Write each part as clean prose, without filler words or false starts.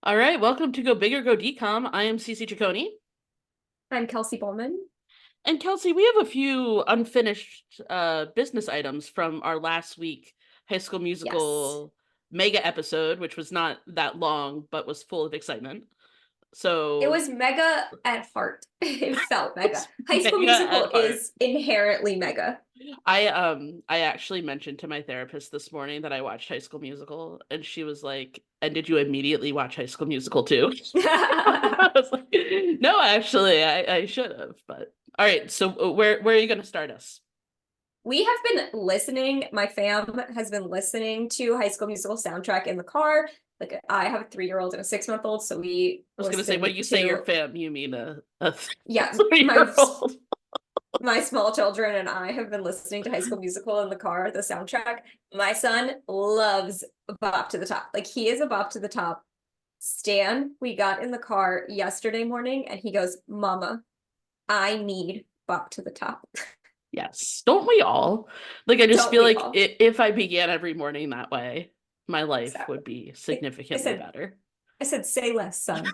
All right, welcome to Go Big or Go Decom. I am Cece Ciccone. I'm Kelsey Bowman. And Kelsey, we have a few unfinished business items from our last week High School Yes. Musical mega episode, which was not that long, but was full of excitement. It So was mega at heart. It felt mega. it's High School mega at Musical heart. is inherently mega. I actually mentioned to my therapist this morning that I watched High School Musical, and she was like, "And did you immediately watch High School Musical too?" I was like, "No, actually, I should have." But all right, so where are you going to start us? We have been listening, my fam has been listening to High School Musical soundtrack in the car. Like I have a 3-year-old and a 6-month-old, so we I was going to say, when listen you say your to fam, you mean a yeah, my 3-year-old. my small children and I have been listening to High School Musical in the car, the soundtrack. My son loves Bop to the Top. Like he is a Bop to the Top Stan. We got in the car yesterday morning and he goes, Mama, I need Bop to the Top. Yes, don't we all? Like, I just Don't feel we like all? if I began every morning that way, my life Exactly. would be I, I significantly said, better. I said, say less, son.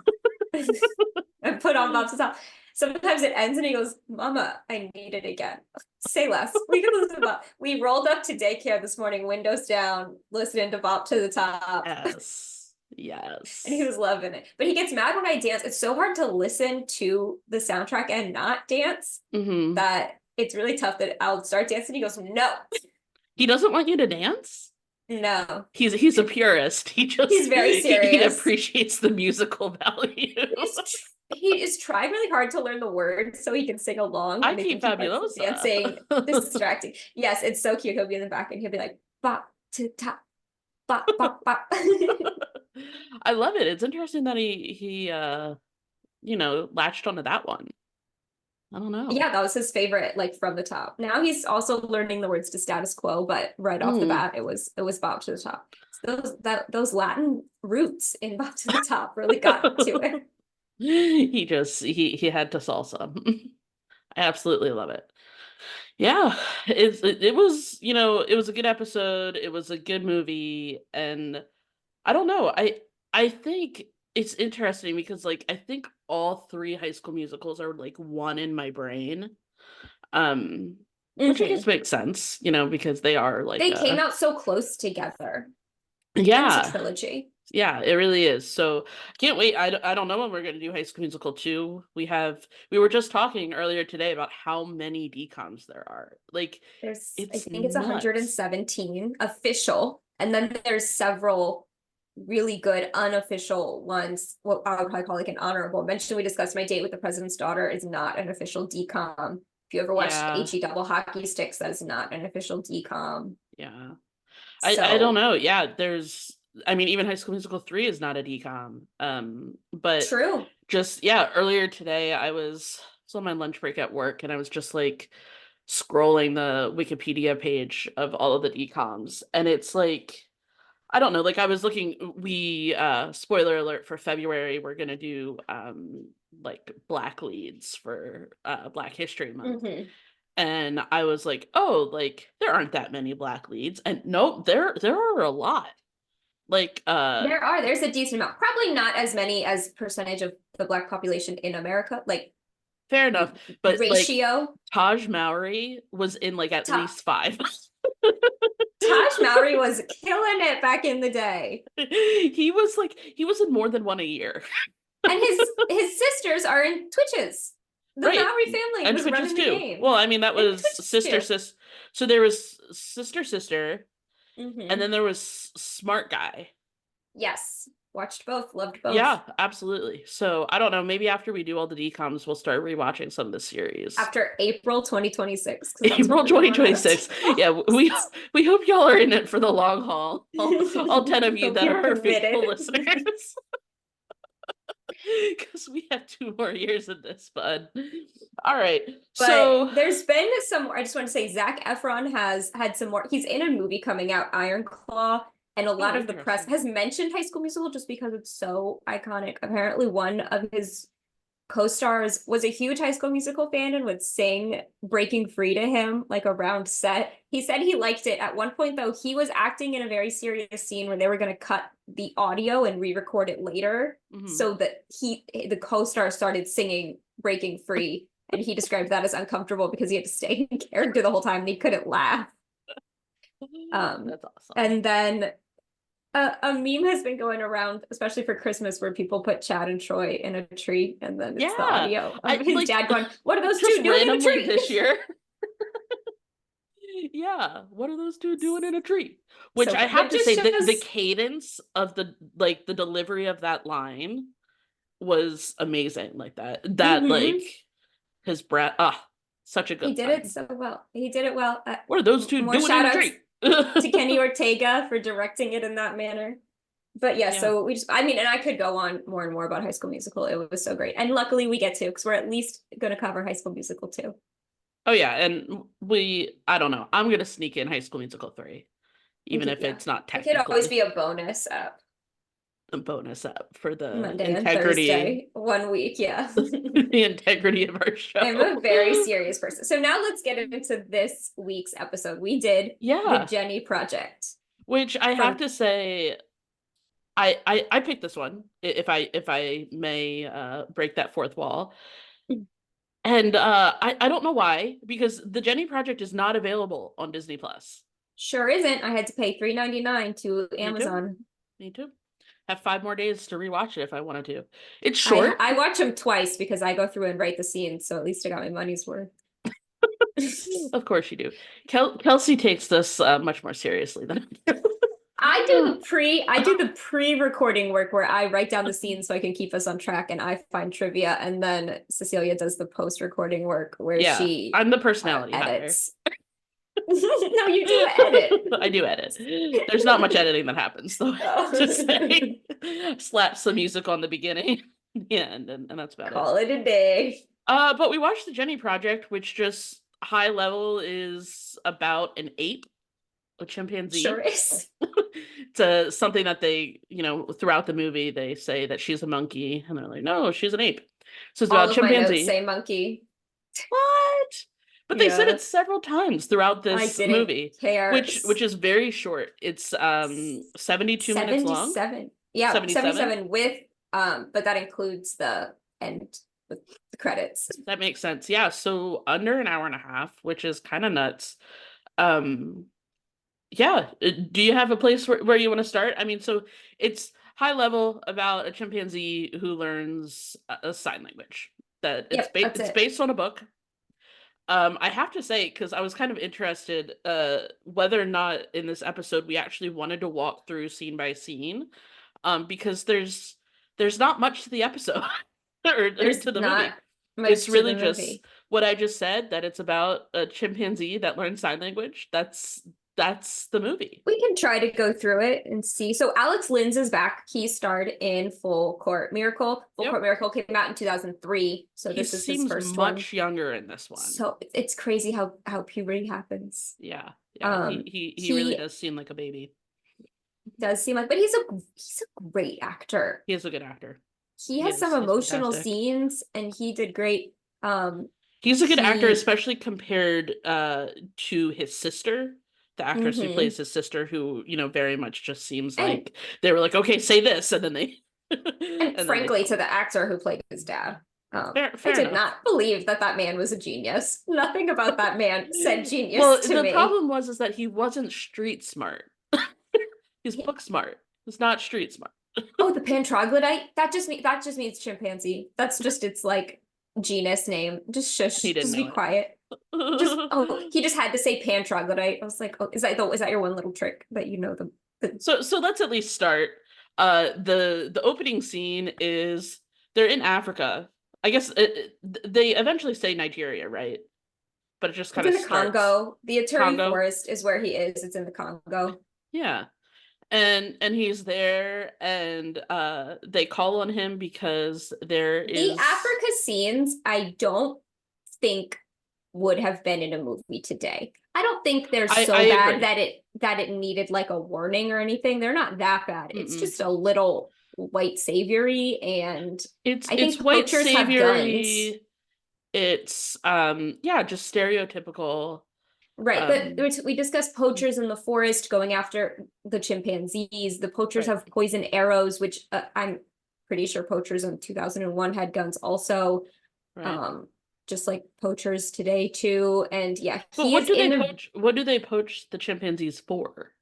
I put on Bop to the Top. Sometimes it ends and he goes, Mama, I need it again. Say less. We can listen to Bop. We rolled up to daycare this morning, windows down, listening to Bop to the Top. Yes. And he Yes. was loving it. But he gets mad when I dance. It's so hard to listen to the soundtrack and not dance Hmm. that it's really tough that I'll start dancing. He goes, no, He doesn't want you to dance? no. He's a purist. He He's just very he serious. appreciates the musical value. He is trying really hard to learn the words so he can sing along, I and I keep think he finds the fabulosa. dancing distracting. Yes, it's so cute. He'll be in the back and he'll be like, bop to top, bop, bop, bop. I love it. It's interesting that he latched onto that one. I don't know. Yeah, that was his favorite, like from the top. Now he's also learning the words to status quo, but right off the Mm. bat, it was bop to the top. So those Latin roots in bop to the top really got to it. He had to salsa. I absolutely love it. Yeah, it was, it was a good episode. It was a good movie, and I don't know. I think it's interesting because like I think all three High School Musicals are like one in my brain. Um, which I guess Hmm. makes sense, because they are like They came out so close together, and it's a yeah, trilogy. yeah, it really is. So can't wait. I don't know when we're going to do High School Musical 2. We were just talking earlier today about how many DComs there are. Like I it's think it's nuts. 117 official, and then there's several really good unofficial ones. What I would probably call like an honorable mention. We discussed My Date with the President's Daughter is not an official DCOM. If you ever watched Yeah, HE Double Hockey Sticks, that is not an official DCOM. yeah. I don't So know. Yeah, I mean even High School Musical 3 is not a DCOM. But true. just yeah, earlier today I was on my lunch break at work and I was just like scrolling the Wikipedia page of all of the DComs and it's like I don't know, like I was looking we spoiler alert for February, we're gonna do like black leads for Black History Month. Hmm. And I was like, oh, like there aren't that many black leads. And nope, there are a lot. Like There's a decent amount, probably not as many as percentage of the Black population in America, like fair enough, but like ratio. Taj Mowry was in like at Ta- least five. Taj Mowry was killing it back in the day. He was in more than one a year. And his sisters are in Twitches. The Right. Maori family And was Twitches running the too. Well, game. I mean that And was Twitches too. so there was sister, and Hmm. then there was smart guy. Yes. Watched both, loved both. Yeah, absolutely. So I don't know. Maybe after we do all the DComs, we'll start rewatching some of the series. After April 2026, because that's when April we're gonna run out of 2026. Yeah, we hope y'all are in it for the long haul. All 10 of you Hope that you're are faithful committed. listeners. Because we have 2 more years in this, bud. All right. But So, there's been some, I just want to say Zac Efron has had some more. He's in a movie coming out, Iron Claw, and a oh, lot of the press interesting. has mentioned High School Musical just because it's so iconic. Apparently, one of his co-stars was a huge High School Musical fan and would sing Breaking Free to him like around set. He said he liked it. At one point though, he was acting in a very serious scene where they were going to cut the audio and re-record it later, so that the co-star started singing Breaking Free, and he described that as uncomfortable because he had to stay in character the whole time and he couldn't laugh. That's awesome. And then a meme has been going around, especially for Christmas, where people put Chad and Troy in a tree, and then it's the audio of his dad going, "What are those two doing in a tree this year?" Yeah, what are those two doing in a tree? Which I have to say, the cadence of the delivery of that line was amazing. Like that like his breath. Such a good. He did it so well. He did it well. What are those two doing in a tree? To Kenny Ortega for directing it in that manner. But yeah, so I mean, and I could go on more and more about High School Musical. It was so great. And luckily we get to, because we're at least going to cover High School Musical 2. Oh yeah, and I don't know. I'm going to sneak in High School Musical 3, even if it's not technically. It could always be a bonus app. A bonus app for the Monday integrity. And Thursday, 1 week, yeah. The integrity of our show. I'm a very serious person. So now let's get into this week's episode. We did the Jennie Project, which I have to say, I picked this one, if I may break that fourth wall. And I don't know why, because the Jennie Project is not available on Disney Plus. Sure isn't. I had to pay $3.99 to Amazon. Me too. Have 5 more days to rewatch it if I wanted to. It's short. I watch them twice because I go through and write the scenes, so at least I got my money's worth. Of course you do. Kelsey takes this much more seriously than I do. I do the pre-recording work where I write down the scenes so I can keep us on track, and I find trivia, and then Cecilia does the post-recording work where I'm the personality edits. No, you do edit. I do edit. There's not much editing that happens though. Just saying. Slap some music on the beginning, and that's about Call it a day. But we watched the Jennie Project, which just high level is about an ape, a chimpanzee. Sure is. It's something that they, throughout the movie, they say that she's a monkey, and they're like, no, she's an ape. So it's about chimpanzee. My notes say monkey. What? But they said it several times throughout this movie, which is very short. It's 72 minutes long. 77. Yeah, 77 with but that includes the end with the credits. That makes sense. Yeah, so under an hour and a half, which is kind of nuts. Yeah, do you have a place where you want to start? I mean, so it's high level about a chimpanzee who learns a sign language. It's based on a book. I have to say, because I was kind of interested whether or not in this episode we actually wanted to walk through scene by scene, because there's not much to the episode or to the movie. It's really just what I just said, that it's about a chimpanzee that learns sign language. That's the movie. We can try to go through it and see. So Alex Linz is back. He starred in Full Court Miracle. Full Court Miracle came out in 2003. So this is his first one. He seems much younger in this one. So it's crazy how puberty happens. Yeah. He really does seem like a baby. Does seem like, but he's a great actor. He is a good actor. He has some emotional scenes, and he did great. He's a good actor, especially compared to his sister. The actress who plays his sister, who very much just seems like they were like, okay, say this, and then they and frankly to the actor who played his dad, fair I did not believe that man was a genius. Nothing about that man said genius to me. The problem was that he wasn't street smart. He's book smart. He's not street smart. Oh, the Pantroglodyte, that just means chimpanzee. That's just its like genus name. Just shush, just be quiet. He just had to say Pantroglodyte. I was like, is that your one little trick that you know the So let's at least start. The opening scene is they're in Africa. I guess they eventually say Nigeria, right? But it just kind of in the Congo. The Eternity Forest is where he is. It's in the Congo. Yeah. And he's there, and they call on him because there is the Africa scenes. I don't think would have been in a movie today. I don't think they're so bad that it needed like a warning or anything. They're not that bad. It's just a little white savory, and I It's think white poachers have guns. savory. It's yeah, just stereotypical. Right, but Um we discussed poachers in the forest going after the chimpanzees. The poachers right, have poison arrows, which I'm pretty sure poachers in 2001 had guns also, right. um, just like poachers today too. And yeah, But he is in a, what do they poach the chimpanzees for?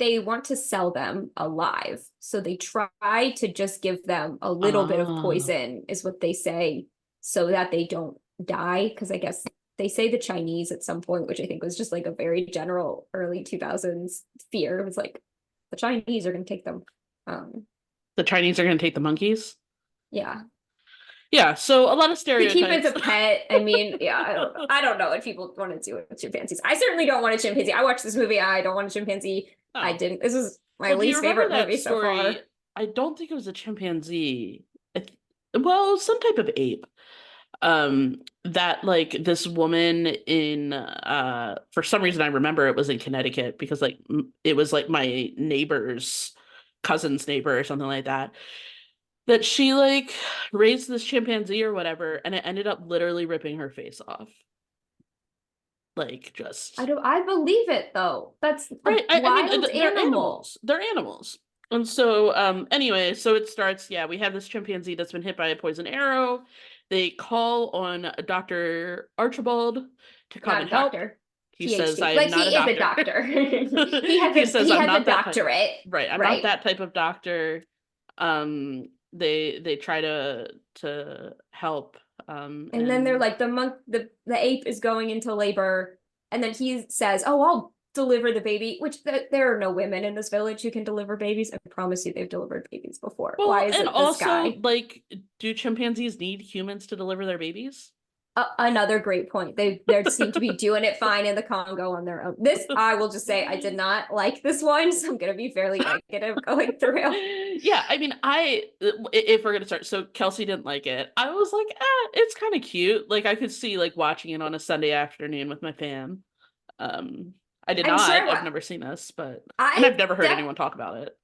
they want to sell them alive. So they try to just give them a little bit of Ah, poison, is what they say, so that they don't die. Because I guess they say the Chinese at some point, which I think was just like a very general early 2000s fear. It was like the Chinese are going to take them. the Chinese are going to take the monkeys? Yeah. Yeah, so a lot of To keep as stereotypes. a pet, I mean, yeah, I don't know. I don't know what people want to do with chimpanzees. I certainly don't want a chimpanzee. I watched this movie. I don't want a chimpanzee. I Oh. didn't. This is my Well, do you least remember favorite that movie so story? far. I don't think it was a chimpanzee. Well, some type of ape. That like this woman in for some reason I remember it was in Connecticut because like it was like my neighbor's cousin's neighbor or something like that. That she like raised this chimpanzee or whatever, and it ended up literally ripping her face off. Like I just don't. I believe it though. That's a right. I mean, wild they're animal. animals. They're animals. And so, anyway, so it starts. Yeah, we have this chimpanzee that's been hit by a poison arrow. They call on Dr. Archibald to come Not a and help. doctor. He says, PhD. "I am Like not a he is a doctor." doctor. He has He a says, he "I'm has a not that type." doctorate. Right, I'm not Right. that type of doctor. They try to help. And then they're And like the ape is going into labor, and then he says, "Oh, I'll deliver the baby." Which there are no women in this village who can deliver babies. I promise you, they've delivered babies before. Why well, is and it this also, guy? like, do chimpanzees need humans to deliver their babies? Another great point. They seem to be doing it fine in the Congo on their own. This, I will just say, I did not like this one, so I'm gonna be fairly negative going through. Yeah, I mean, if we're gonna start, so Kelsey didn't like it. I was like, it's kind of cute. Like I could see like watching it on a Sunday afternoon with my fam. Um, I did I'm not. sure I've what never seen this, but and I I've never heard def anyone talk about it.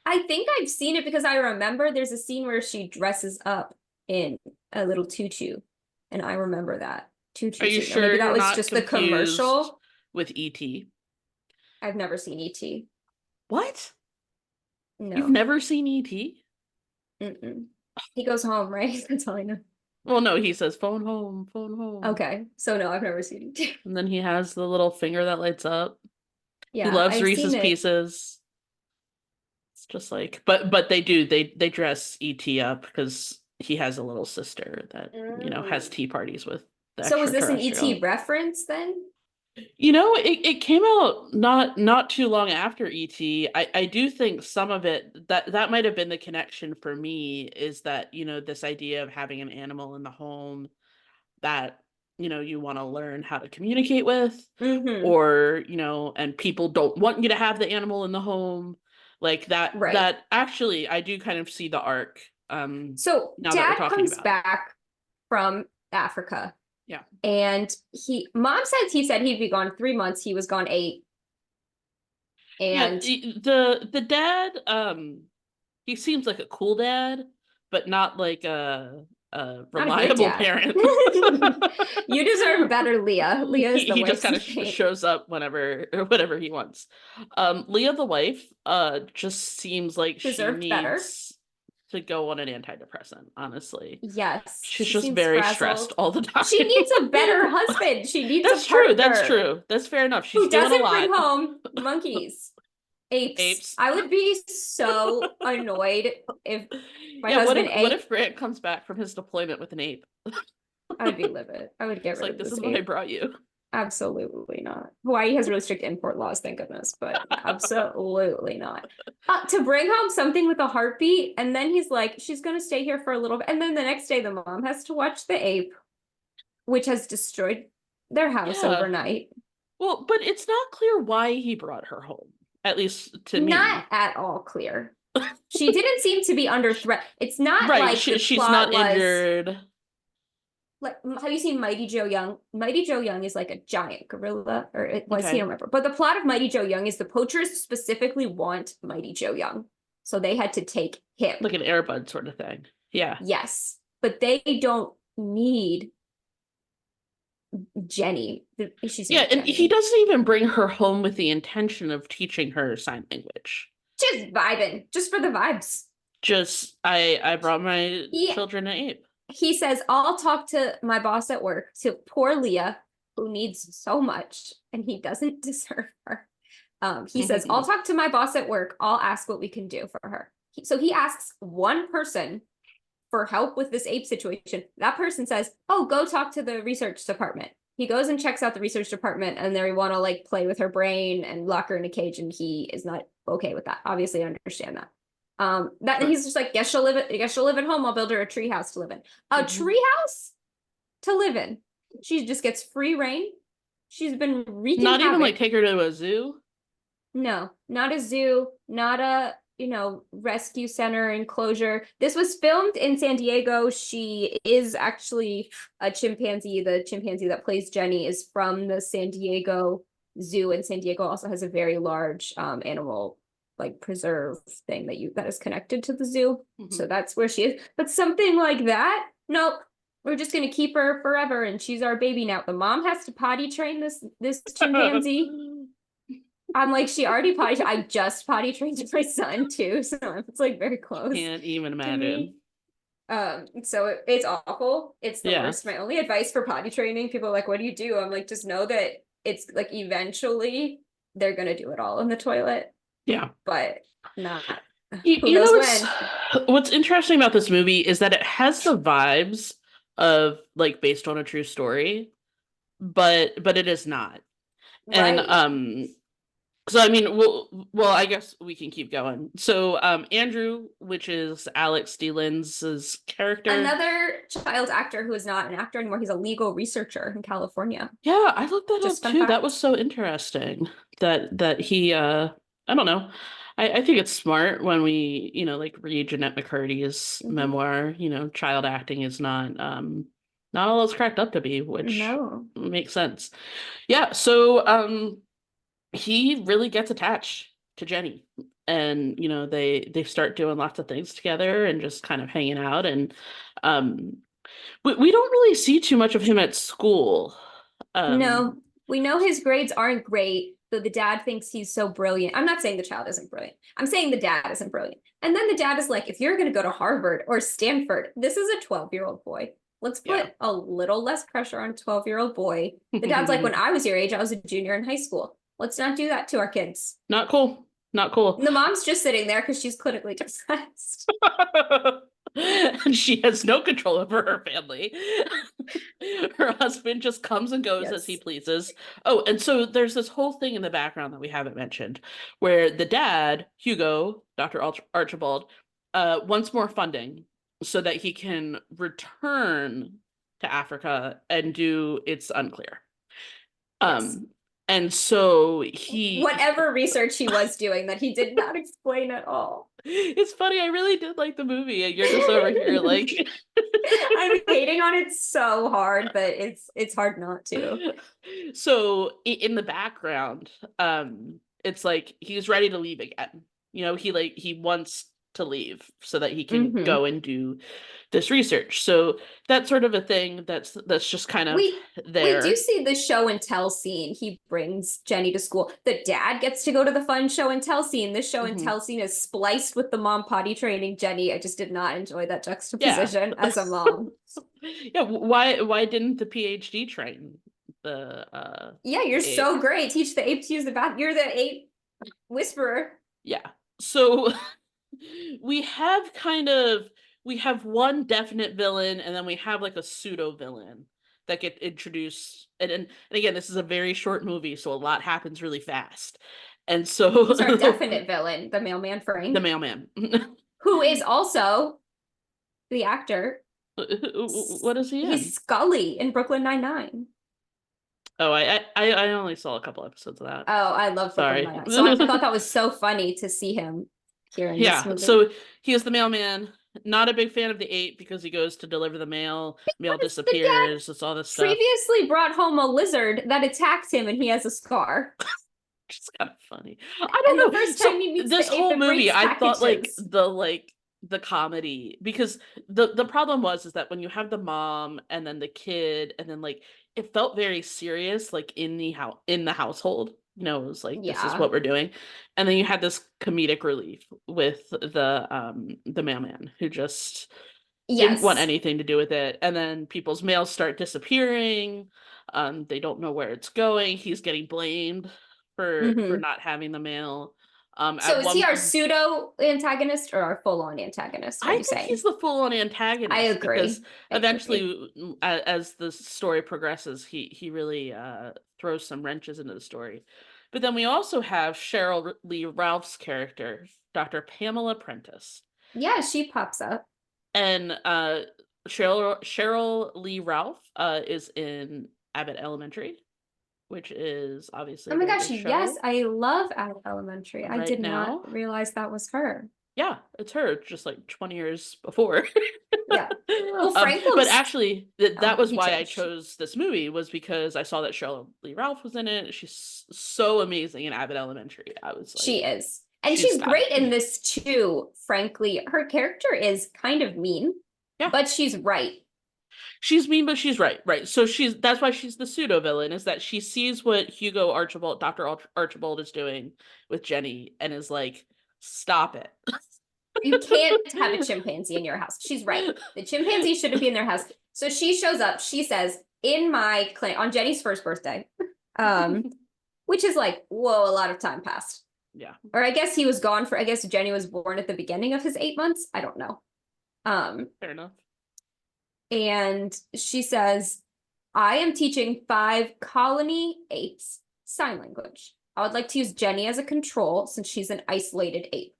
I think I've seen it because I remember there's a scene where she dresses up in a little tutu, and I remember that Are tutu you scene. Or sure maybe that you're was not just the confused commercial. with E.T.? I've never seen ET. What? You've No. never seen E.T.? Mm-mm. He goes home, right? That's all I know. Well, no, he says phone home, phone home. Okay, so no, I've never seen ET. And then he has the little finger that lights up. He Yeah, loves I've seen Reese's it. Pieces. It's just like, but they dress ET up because he has a little sister that has Mm. tea parties with the So was this an extraterrestrial. ET reference then? It came out not too long after ET. I do think some of it that might have been the connection for me is that this idea of having an animal in the home that you want to learn how to communicate with, Mm-hmm. or and people don't want you to have the animal in the home, like Right. that actually I do kind of see the arc, So now that we're dad talking comes about it. back from Africa, Yeah, and mom says he said he'd be gone 3 months. He was gone 8. yeah, And the dad, he seems like a cool dad, but not like a not a great reliable dad. parent. You deserve better, Leah. Leah is the He just wife's kind of name. shows up whenever or whatever he wants. Leah, the wife, just seems like she Deserved better. needs to go on an antidepressant, honestly. Yes, She's she just seems very stressed frazzled. all the time. She needs a better husband. She needs a That's true. That's partner true. That's fair enough. She's who doing a doesn't bring lot. home monkeys, apes. Apes. I would be so annoyed if my Yeah, husband what ate. if Grant comes back from his deployment with an ape? I would be livid. I would get It's rid like, of this this is what I ape. brought you. Absolutely not. Hawaii has really strict import laws, thank goodness, but absolutely not. To bring home something with a heartbeat, and then he's like, she's going to stay here for a little bit. And then the next day, the mom has to watch the ape, which has destroyed their house Yeah. overnight. Well, but it's not clear why he brought her home, at least to Not me. at all clear. She didn't seem to be under threat. It's not Right, like the she's plot not was injured. like, have you seen Mighty Joe Young? Mighty Joe Young is like a giant gorilla, or it was, he Okay. don't remember. But the plot of Mighty Joe Young is the poachers specifically want Mighty Joe Young. So they had to take him. Like an Airbud sort of thing. Yeah. Yes. But they don't need Jennie. She's Yeah, named and he Jennie. doesn't even bring her home with the intention of teaching her sign language. Just vibing, just for the vibes. Just I brought my He children an ape. he says, I'll talk to my boss at work, to poor Leah, who needs so much, and he doesn't deserve her. He says, I'll talk to my boss at work. I'll ask what we can do for her. So he asks one person for help with this ape situation. That person says, oh, go talk to the research department. He goes and checks out the research department, and they want to like play with her brain and lock her in a cage, and he is not okay with that. Obviously, I understand that. That he's just like, guess she'll live at home. I'll build her a tree house to live in. A tree house to live in. She just gets free reign. She's been wreaking Not havoc. even like take her to a zoo. No, not a zoo, not a, rescue center enclosure. This was filmed in San Diego. She is actually a chimpanzee. The chimpanzee that plays Jennie is from the San Diego Zoo, and San Diego also has a very large animal like preserve thing that is connected to the zoo. So that's where she is. But something like that, nope. We're just gonna keep her forever, and she's our baby now. The mom has to potty train this chimpanzee. I'm like, she already potty. I just potty trained my son too, so it's like very close. Can't even imagine. So it's awful. It's the Yeah. worst. My only advice for potty training, people are like, what do you do? I'm like, just know that it's like eventually they're gonna do it all in the toilet. Yeah. But not. Who knows what's interesting about this movie is that it has the vibes of like based on a true story, but it is not. Right. And so I mean, well, I guess we can keep going. So Andrew, which is Alex Delan's character, another child actor who is not an actor anymore. He's a legal researcher in California. Yeah, I looked that Just up too. That was so interesting that he I don't know. I think it's smart when we, like read Jeanette McCurdy's memoir, child acting is not all it's cracked up to be, which makes sense. Yeah, so he really gets attached to Jennie, and they start doing lots of things together and just kind of hanging out, and we don't really see too much of him at school. No, we know his grades aren't great, though the dad thinks he's so brilliant. I'm not saying the child isn't brilliant. I'm saying the dad isn't brilliant. And then the dad is like, if you're going to go to Harvard or Stanford, this is a 12-year-old boy. Let's put a little less pressure on a 12-year-old boy. The dad's like, when I was your age, I was a junior in high school. Let's not do that to our kids. Not cool. Not cool. And the mom's just sitting there because she's clinically depressed. And she has no control over her family. Her husband just comes and goes as he pleases. Oh, and so there's this whole thing in the background that we haven't mentioned, where the dad, Hugo, Dr. Archibald, wants more funding so that he can return to Africa and do it's unclear. And so whatever research he was doing that he did not explain at all. It's funny, I really did like the movie, and you're just over here like I'm hating on it so hard, but it's hard not to. So in the background, it's like he's ready to leave again. He wants to leave so that he can go and do this research. So that's sort of a thing that's just kind of there. We do see the show and tell scene. He brings Jennie to school. The dad gets to go to the fun show and tell scene. This show and tell scene is spliced with the mom potty training Jennie. I just did not enjoy that juxtaposition as a mom. Yeah, why didn't the PhD train the you're ape? So great. Teach the ape to use the bathroom. You're the ape whisperer. Yeah. So we have one definite villain, and then we have like a pseudo villain that get introduced. And again, this is a very short movie, so a lot happens really fast. And so who's our definite villain? The mailman Frank. The mailman. Who is also the actor. What is he in? He's Scully in Brooklyn Nine-Nine. Oh, I only saw a couple episodes of that. Oh, I love Brooklyn Nine-Nine. So I thought that was so funny to see him here in this movie. So he is the mailman. Not a big fan of the ape because he goes to deliver the mail. Mail disappears. It's all this stuff. Previously brought home a lizard that attacked him, and he has a scar. It's kind of funny. I And don't the know. first So time he meets this the whole movie, race I thought packages. the comedy, because the problem was is that when you have the mom and then the kid and then like it felt very serious like in the household. It was like this is Yeah. what we're doing. And then you had this comedic relief with the mailman who just didn't want Yes. anything to do with it. And then people's mails start disappearing. They don't know where it's going. He's getting blamed for Hmm. not having the mail. So At is he one our point, pseudo antagonist or our full on antagonist? Are I you think saying? he's the full-on I antagonist because agree. I agree. eventually, as the story progresses, he really throws some wrenches into the story. But then we also have Cheryl Lee Ralph's character, Dr. Pamela Prentice. Yeah, she pops up. And Cheryl Lee Ralph is in Abbott Elementary, which is obviously Oh a my very gosh, good yes, show I love Abbott Elementary. I right did not now. realize that was her. Yeah, it's her, just like 20 years before. Yeah. Well, But Frankel's, actually, that oh, was he why I changed. chose this movie, was because I saw that Cheryl Lee Ralph was in it. She's so amazing in Abbott Elementary. I was She like, is. And she's she's got great in it. this too, frankly. Her character is kind of mean, Yeah. but she's right. She's mean, but she's right. Right. So that's why she's the pseudo villain, is that she sees what Hugo Archibald, Dr. Archibald is doing with Jenny and is like, stop it. You can't have a chimpanzee in your house. She's right. The chimpanzee shouldn't be in their house. So she shows up. She says, in my clinic on Jenny's first birthday, um, which is like, whoa, a lot of time passed. Yeah. Or I guess he was gone for, I guess Jenny was born at the beginning of his 8 months. I don't know. Fair enough. And she says, I am teaching 5 colony apes sign language. I would like to use Jenny as a control since she's an isolated ape.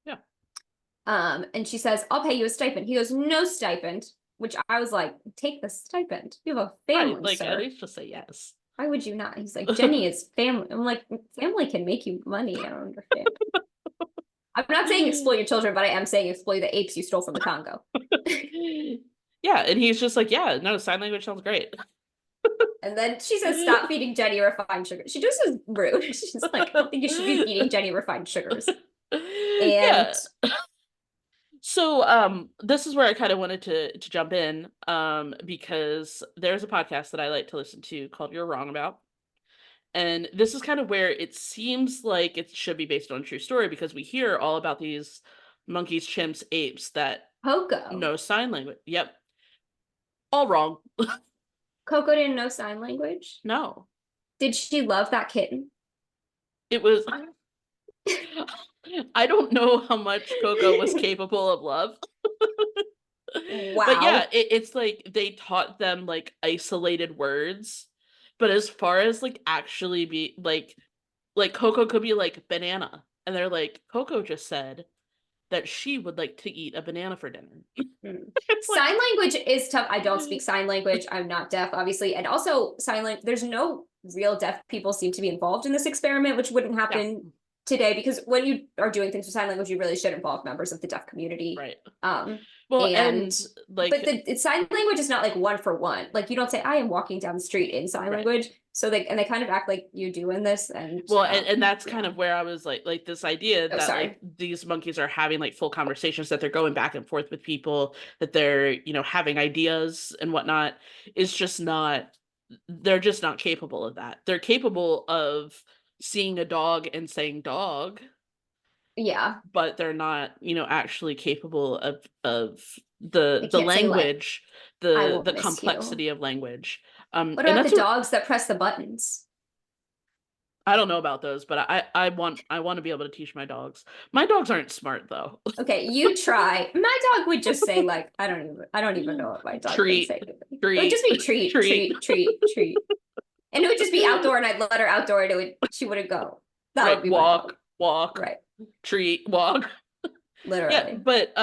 Yeah. And she says, I'll pay you a stipend. He goes, no stipend, which I was like, take the stipend. You have a Right. family, Like, at sir. least just say yes. Why would you not? He's like, Jenny is family. I'm like, family can make you money. I don't understand. I'm not saying exploit your children, but I am saying exploit the apes you stole from the Congo. Yeah. And he's just like, yeah, no, sign language sounds great. And then she says, stop feeding Jenny refined sugar. She just is rude. She's like, I don't think you should be feeding Jenny refined sugars. And Yeah. So this is where I kind of wanted to jump in because there's a podcast that I like to listen to called You're Wrong About. And this is kind of where it seems like it should be based on a true story, because we hear all about these monkeys, chimps, apes that Coco. know sign language. Yep. All wrong. Coco didn't know sign language. No. Did she love that kitten? It was I don't know how much Coco was capable of love. But yeah, Wow. it's like they taught them like isolated words. But as far as like actually be like Coco could be like banana. And they're like, Coco just said that she would like to eat a banana for dinner. Mm. It's like Sign language is tough. I don't speak sign language. I'm not deaf, obviously. And also sign language, there's no real deaf people seem to be involved in this experiment, which wouldn't yeah, happen today because when you are doing things with sign language, you really should involve members of the deaf community. right. Um, Well, and and but like sign language is not like one for one. Like you don't say, I am walking down the street in sign right. language. So they kind of act like you do in this. And Well, and that's kind yeah. of where I was like this idea Oh, that like sorry. these monkeys are having like full conversations, that they're going back and forth with people, that they're, having ideas and whatnot, is just not, they're just not capable of that. They're capable of seeing a dog and saying dog, Yeah. but they're not, actually capable of They the can't say like, language, I the will the miss you. complexity of language. What And about the that's what dogs that press the buttons? I don't know about those, but I want to be able to teach my dogs. My dogs aren't smart though. Okay, you try. My dog would just say like, I don't even know what my dog would Treat, say. It would treat, just be treat, treat. treat, treat, treat. And it would just be outdoor and I'd let her outdoor and she wouldn't go. That would Right, be my dog. walk, walk, Right. treat, walk. Yeah, Literally. but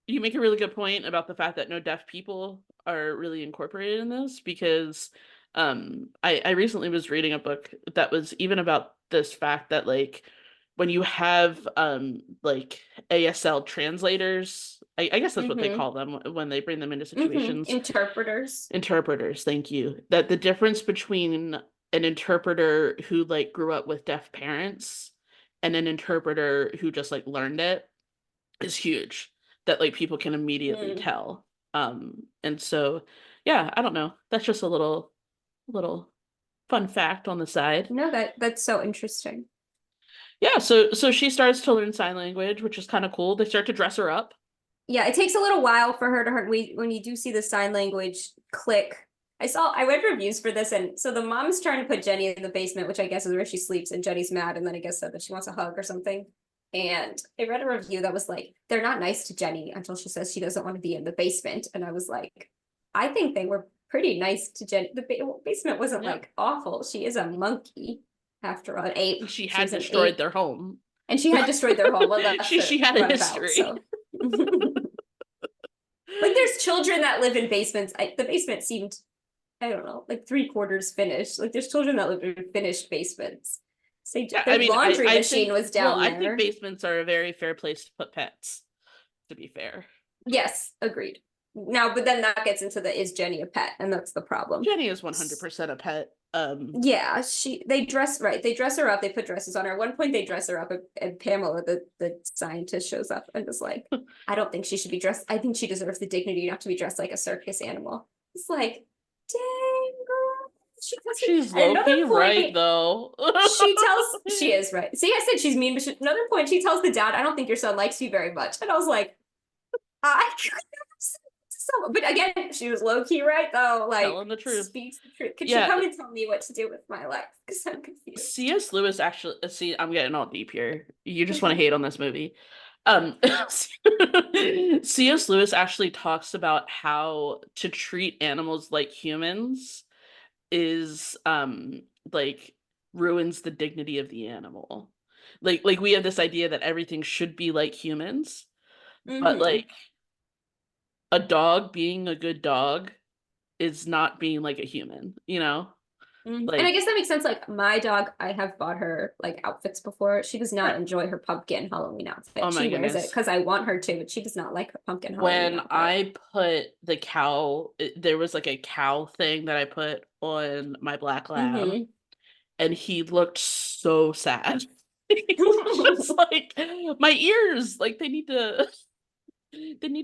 you make a really good point about the fact that no deaf people are really incorporated in this, because I recently was reading a book that was even about this fact that like when you have like ASL translators, I guess that's what they Mm-hmm. call them when they bring them into Mm-hmm. situations. Interpreters. Interpreters, thank you. That the difference between an interpreter who like grew up with deaf parents and an interpreter who just like learned it is huge, that like people can immediately Mm. tell. And so yeah, I don't know. That's just a little fun fact on the side. No, that's so interesting. Yeah, so she starts to learn sign language, which is kind of cool. They start to dress her up. Yeah, it takes a little while for her to hurt. When you do see the sign language click, I read reviews for this, and so the mom's trying to put Jenny in the basement, which I guess is where she sleeps, and Jenny's mad, and then I guess said that she wants a hug or something. And I read a review that was like, they're not nice to Jenny until she says she doesn't want to be in the basement. And I was like, I think they were pretty nice to Jenny. The basement wasn't Yeah. like awful. She is a monkey after all, an ape. She had She's an destroyed ape, their home. and she had destroyed their home. Well, that's She the had a runabout. history. So. Like there's children that live in basements. The basement seemed, I don't know, like 3/4 finished. Like there's children that live in finished basements. So Yeah, I their mean, laundry I machine think, was well, down I think there. basements are a very fair place to put pets, to be fair. Yes, agreed. Now, but then that gets into the is Jenny a pet, and that's the problem. Jenny is 100% a pet. Yeah, they dress right. They dress her up. They put dresses on her. At one point, they dress her up, and Pamela, the scientist, shows up and is like, "I don't think she should be dressed. I think she deserves the dignity not to be dressed like a circus animal." It's like, dang girl, She's At another low-key right, point, though. she is right. See, I said she's mean, but another point, she tells the dad, "I don't think your son likes you very much," and I was like, I could never say that to someone. But again, she was low key right though. Like Telling the truth. speaks the truth. Could she Yeah, come and tell me what to do with my life? Because I'm confused. C.S. Lewis actually, see, I'm getting all deep here. You just want to hate on this movie. C.S. Lewis actually talks about how to treat animals like humans is like ruins the dignity of the animal. Like we have this idea that everything should be like humans, but Mm-hmm. like a dog being a good dog is not being like a human, you know? Mm-hmm. And I Like, guess that makes sense. Like my dog, I have bought her like outfits before. She does not right. enjoy her pumpkin Halloween outfit. Oh my She wears it goodness. because I want her to, but she does not like her pumpkin Halloween When outfit. I put the cow, there was like a cow thing that I put on my black lab, Mm-hmm. and he looked so sad. He was just like, my ears, like they need to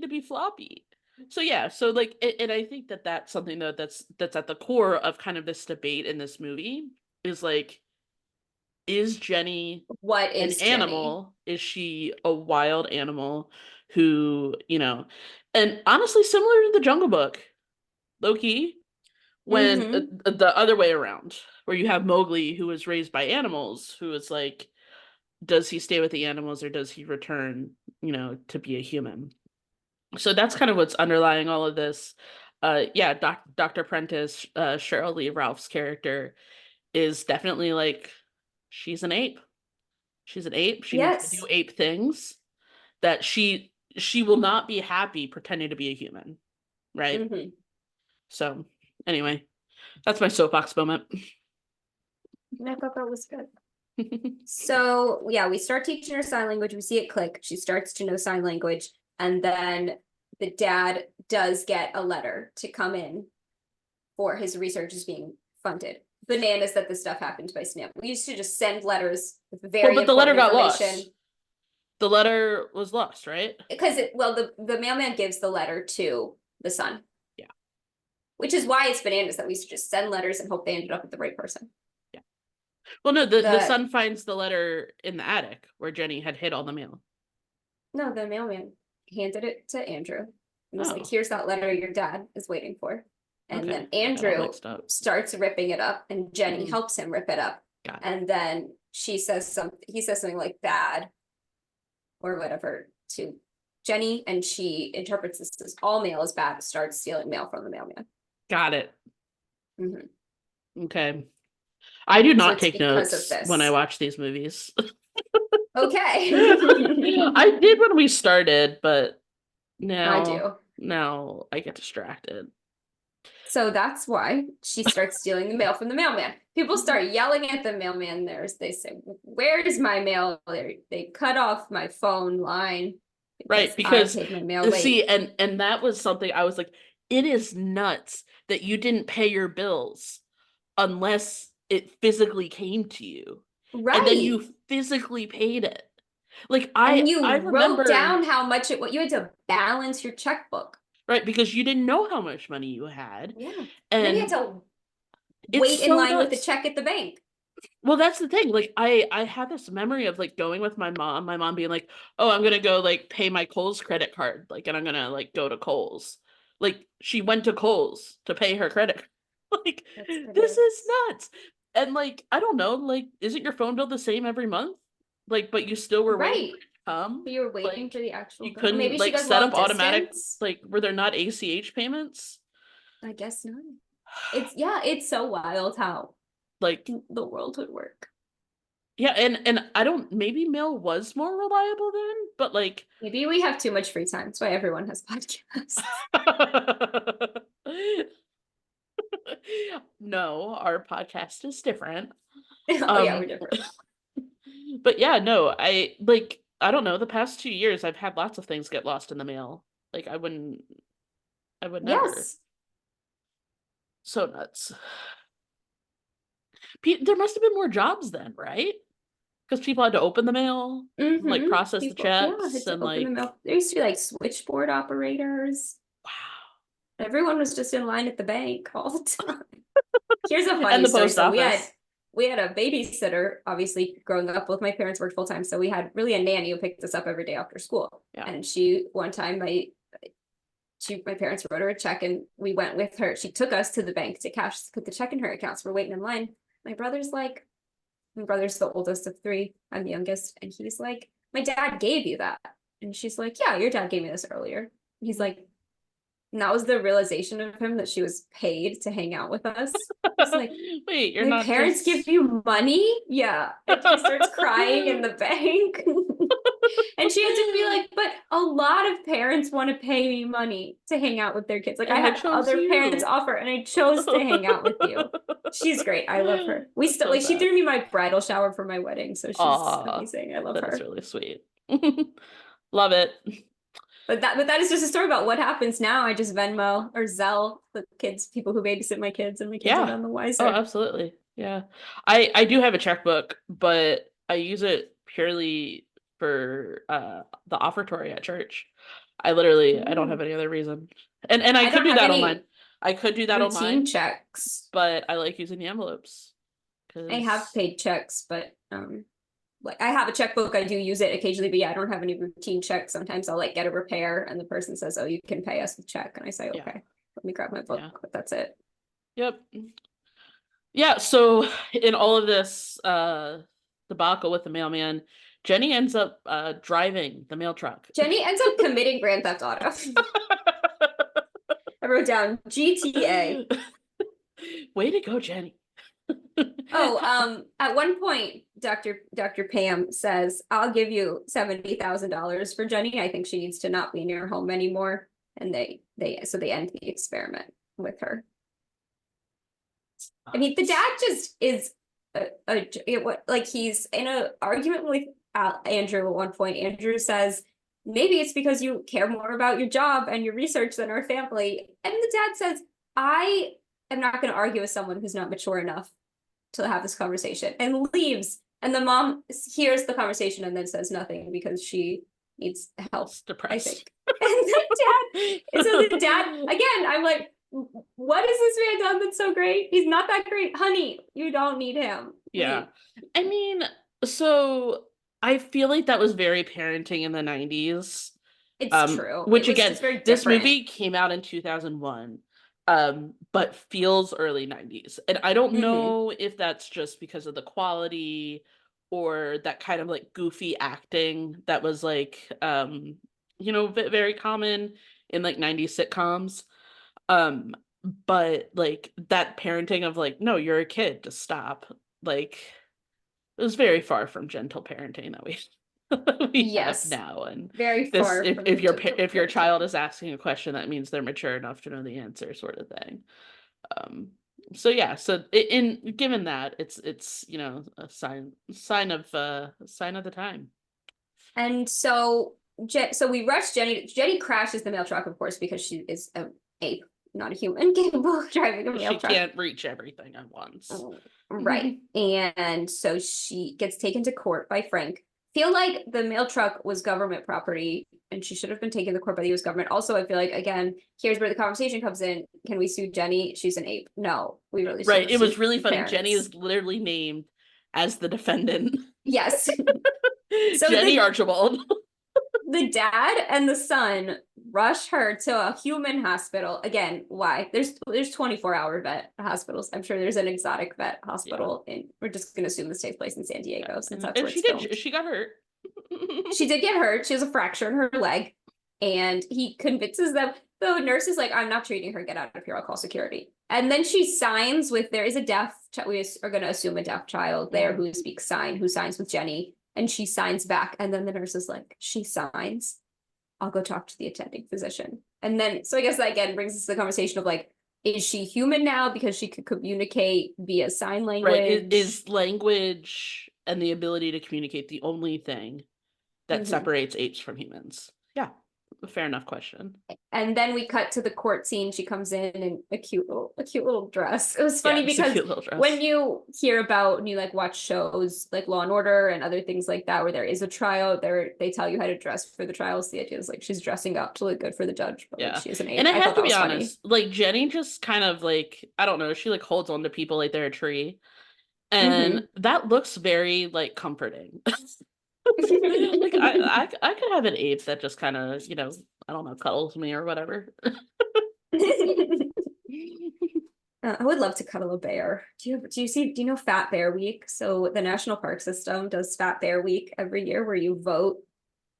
be floppy. So yeah, so like, and I think that that's something though that's at the core of kind of this debate in this movie is like, is Jenny What an is Jenny? animal? Is she a wild animal who, and honestly, similar to the Jungle Book, low key, when Mm-hmm. the other way around, where you have Mowgli who was raised by animals, who is like, does he stay with the animals or does he return, to be a human? So that's kind of what's underlying all of this. Yeah, Dr. Prentice, Cheryl Lee Ralph's character is definitely like, she's an ape. She's an ape. She needs to do Yes. ape things that she will not be happy pretending to be a human, right? Mm-hmm. So anyway, that's my soapbox moment. And I thought that was good. So yeah, we start teaching her sign language. We see it click. She starts to know sign language. And then the dad does get a letter to come in for his research is being funded. Bananas that this stuff happened by snail. We used to just send letters with Well, very but the letter important got information. lost. The letter was lost, right? Because the mailman gives the letter to the son. Yeah. Which is why it's bananas that we used to just send letters and hope they ended up with the right person. Yeah. Well, no, the The son finds the letter in the attic where Jenny had hid all the mail. No, the mailman handed it to Andrew and was like, Oh, here's that letter your dad is waiting for. And okay. then I got all Andrew mixed up. starts ripping it up and Jenny helps him rip it up. Got it. And then he says something like bad or whatever to Jenny, and she interprets this as all mail is bad, starts stealing mail from the mailman. Got it. Mm-hmm. Okay. I do So not it's take because of notes when I this. watch these movies. Okay. I did when we started, but I now do. now I get distracted. So that's why she starts stealing the mail from the mailman. People start yelling at the mailman. They say, "Where's my mail?" They cut off my phone line Right, I because paid my mail see, late. and that was something I was like, it is nuts that you didn't pay your bills unless it physically came to you, and then Right. you physically paid it. Like And I you wrote remember, down how much you had to balance your checkbook. right, because you didn't know how much money you had, Yeah. And then you had and to it's wait in so line with the nuts. check at the bank. Well, that's the thing. Like I have this memory of like going with my mom being like, "Oh, I'm gonna go like pay my Kohl's credit card, like, and I'm gonna like go to Kohl's." Like she went to Kohl's to pay her credit card. Like That's this is ridiculous. nuts. And like I don't know, like isn't your phone bill the same every month? Like, but you still were waiting for Right. it to come. But you were waiting Like for the actual you bill. Or couldn't maybe she like does set long up automatic. distance. Like were there not ACH payments? I guess not. It's yeah, it's so wild how Like the world would work. yeah, and I don't, maybe mail was more reliable then, but like Maybe we have too much free time. That's why everyone has podcasts. no, our podcast is different. Oh yeah, we're Um, different. but yeah, no, I like, I don't know, the past 2 years I've had lots of things get lost in the mail. Like I would never. Yes. So nuts. There must have been more jobs then, right? Because people had to open the mail, like Mm-hmm. process the People, yeah, checks had to and open the like, mail. There used to be like switchboard operators. wow. Everyone was just in line at the bank all the time. Here's a And funny the story. post So office. we had a babysitter, obviously growing up, both my parents worked full time. So we had really a nanny who picked us up every day after school. Yeah. And one time my parents wrote her a check and we went with her. She took us to the bank to put the check in her account. So we're waiting in line. My brother's like, my brother's the oldest of three. I'm the youngest. And he's like, my dad gave you that. And she's like, yeah, your dad gave me this earlier. He's like, and that was the realization of him that she was paid to hang out with us. He's like, Wait, you're my not parents give just you money? Yeah. And he starts crying in the bank. And she had to be like, but a lot of parents want to pay me money to hang out with their kids. Like I and I had chose other parents you. offer and I chose to hang out with you. She's great. I love her. We That's still so like she sad. threw me my bridal shower for my wedding, so she's Aw, amazing. I love that is her. really sweet. Love it. But that is just a story about what happens now. I just Venmo or Zelle the kids, people who babysit my kids, and my kids are Yeah. none the Oh, wiser. absolutely. Yeah. I do have a checkbook, but I use it purely for the offertory at church. I don't have Mm. any other reason. And I I could don't do have that online. any I could do that routine online, checks. but I like using the envelopes I have because paid checks, but like I have a checkbook. I do use it occasionally, but yeah, I don't have any routine checks. Sometimes I'll like get a repair and the person says, "Oh, you can pay us with check." And I say, yeah. "Okay, let me grab my Yeah. book." But that's it. Yep. Yeah, so in all of this debacle with the mailman, Jenny ends up driving the mail truck. Jenny ends up committing Grand Theft Auto. I wrote down GTA. Way to go, Jenny. Oh, at one point, Dr. Pam says, "I'll give you $70,000 for Jenny. I think she needs to not be near home anymore." And they end the experiment with her. I mean, the dad just is like he's in an argument with Andrew at one point. Andrew says, maybe it's because you care more about your job and your research than our family. And the dad says, I am not going to argue with someone who's not mature enough to have this conversation and leaves. And the mom hears the conversation and then says nothing because she needs help, It's I depressed. think. And so the dad, again, I'm like, what has this man done that's so great? He's not that great. Honey, you don't need him. Yeah. I mean, so I feel like that was very parenting in the 90s. It's true. It Which was again, just very this different. movie came out in 2001, but feels early 90s. And I don't Mm-hmm. know if that's just because of the quality or that kind of like goofy acting that was like very common in like 90s sitcoms. Um, but like that parenting of like, no, you're a kid, just stop. Like it was very far from gentle parenting that we we have Yes. now. And Very this, far from if your gentle if your child parenting. is asking a question, that means they're mature enough to know the answer, sort of thing. Um, so yeah, so in given that, it's a sign of the time. And so we rush Jenny. Jenny crashes the mail truck, of course, because she is a ape. not a human capable of driving a mail She truck. can't reach everything at once. Right. And so she gets taken to court by Frank. Feel like the mail truck was government property and she should have been taken to court by the US government. Also, I feel like, again, here's where the conversation comes in. Can we sue Jenny? She's an ape. No, we really should. Right. It was really the funny. parents. Jenny is literally named as the defendant. Yes. So Jenny Archibald. The dad and the son rush her to a human hospital. Again, why? There's 24-hour vet hospitals. I'm sure there's an exotic vet hospital, and we're just gonna assume this takes place in San Diego since that's where it's filmed. She got hurt. She did get hurt. She has a fracture in her leg, and he convinces them. The nurse is like, "I'm not treating her. Get out of here. I'll call security." And then she signs with. There is a deaf. We are going to assume a deaf child there who speaks sign. Who signs with Jenny. And she signs back, and then the nurse is like, she signs, I'll go talk to the attending physician. And then, so I guess that again brings us to the conversation of like, is she human now because she could communicate via sign language? Right. Is language and the ability to communicate the only thing that separates apes from humans? Yeah, a fair enough question. And then we cut to the court scene. She comes in a cute little dress. It was funny because when you hear about and you like watch shows like Law and Order and other things like that where there is a trial, they tell you how to dress for the trials. The idea is like she's dressing up to look good for the judge, but like, she is an ape. And I have to be honest, like Jenny just kind of like, I don't know, she like holds on to people like they're a tree, and that looks very like comforting. Like I could have an ape that just kind of, you know, I don't know, cuddles me or whatever. I would love to cuddle a bear. Do you know Fat Bear Week? So the National Park System does Fat Bear Week every year where you vote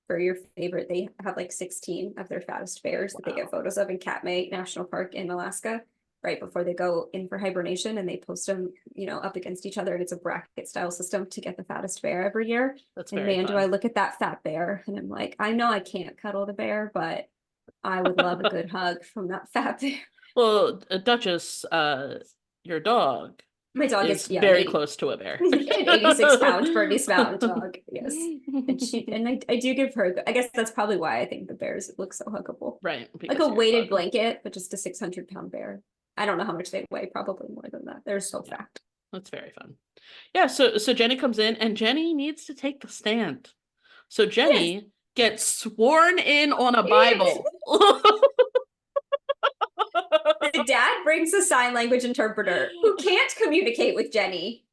for your favorite. They have like 16 of their fattest bears that they get photos of in Katmai National Park in Alaska right before they go in for hibernation, and they post them, you know, up against each other, and it's a bracket style system to get the fattest bear every year. That's and very man, fun. do I look at that fat bear and I'm like, I know I can't cuddle the bear, but I would love a good hug from that fat bear. Well, Duchess, your dog. My dog is very close to a bear. An 86-pound Bernese Mountain dog. Yes, and I do give her. I guess that's probably why I think the bears look so huggable. Right, like a weighted blanket, but just a 600-pound bear. I don't know how much they weigh. Probably more than that. They're so fat. That's very fun. Yeah. So Jenny comes in, and Jenny needs to take the stand. So Jenny gets sworn in on a Bible. The dad brings a sign language interpreter who can't communicate with Jenny.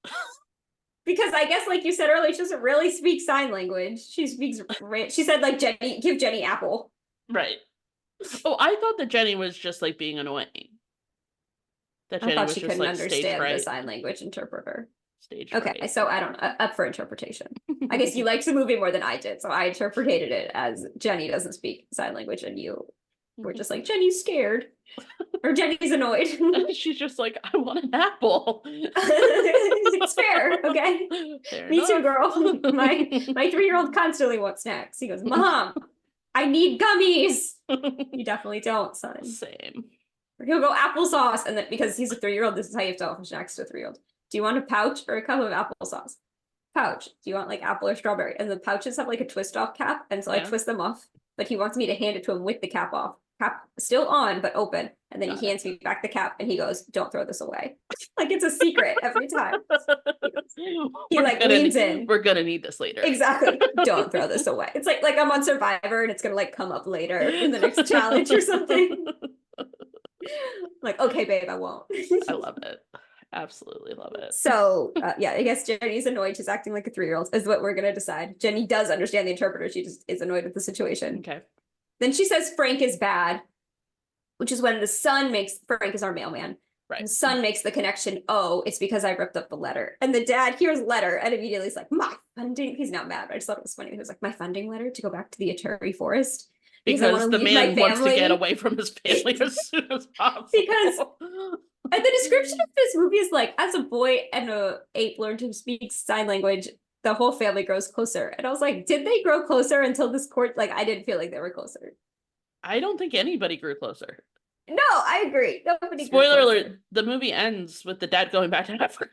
Because I guess, like you said earlier, she doesn't really speak sign language. She said, like, Jenny, give Jenny apple. Right. Oh, I thought that Jenny was just, like, being annoying. That Jenny I thought she couldn't understand the sign language interpreter. Okay, so I don't know. Up for interpretation. I guess you liked the movie more than I did, so I interpreted it as Jenny doesn't speak sign language, and you were just like, Jenny's scared. Or Jenny's annoyed. She's just like, I want an apple. It's fair, okay? Me too, girl. My 3-year-old constantly wants snacks. He goes, Mom, I need gummies. You definitely don't, son. Same. Or he'll go applesauce, and then because he's a 3-year-old, this is how you have to offer snacks to a 3-year-old. Do you want a pouch or a cup of applesauce? Pouch. Do you want like apple or strawberry? And the pouches have like a twist off cap, and so I twist them off. But he wants me to hand it to him with the cap off. Cap still on, but open. And then he hands me back the cap and he goes, don't throw this away. Like it's a secret every time. He like leans in. We're gonna need this later. Exactly. Don't throw this away. It's like I'm on Survivor and it's gonna like come up later in the next challenge or something. Like, okay, babe, I won't. I love it. Absolutely love it. So yeah, I guess Jenny's annoyed. She's acting like a 3-year-old is what we're gonna decide. Jenny does understand the interpreter. She just is annoyed with the situation. Okay. Then she says Frank is bad, which is when the son Frank is our mailman. Right. The son makes the connection, oh, it's because I ripped up the letter. And the dad hears letter and immediately is like, my funding. He's not mad, but I just thought it was funny. He was like, my funding letter to go back to the Atari forest. Because the man wants to get away from his family as soon as possible. Because and the description of this movie is like, as a boy and a ape learn to speak sign language, the whole family grows closer. And I was like, did they grow closer until this court? Like, I didn't feel like they were closer. I don't think anybody grew closer. No, I agree. Nobody. Spoiler alert, the movie ends with the dad going back to Africa.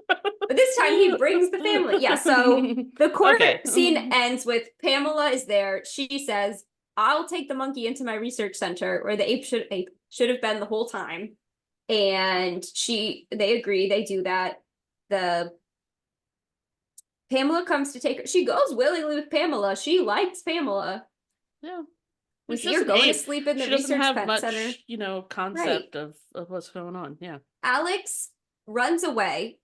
But this time he brings the family. Yeah, so the court scene ends with Pamela is there. She says, I'll take the monkey into my research center where the ape should have been the whole time. And they agree, they do that. The Pamela comes to take her. She goes willingly with Pamela. She likes Pamela. Yeah. We It's see just her an going to ape. sleep in the She doesn't research have pet much, center. Right. concept of what's going on. Yeah. Alex runs away.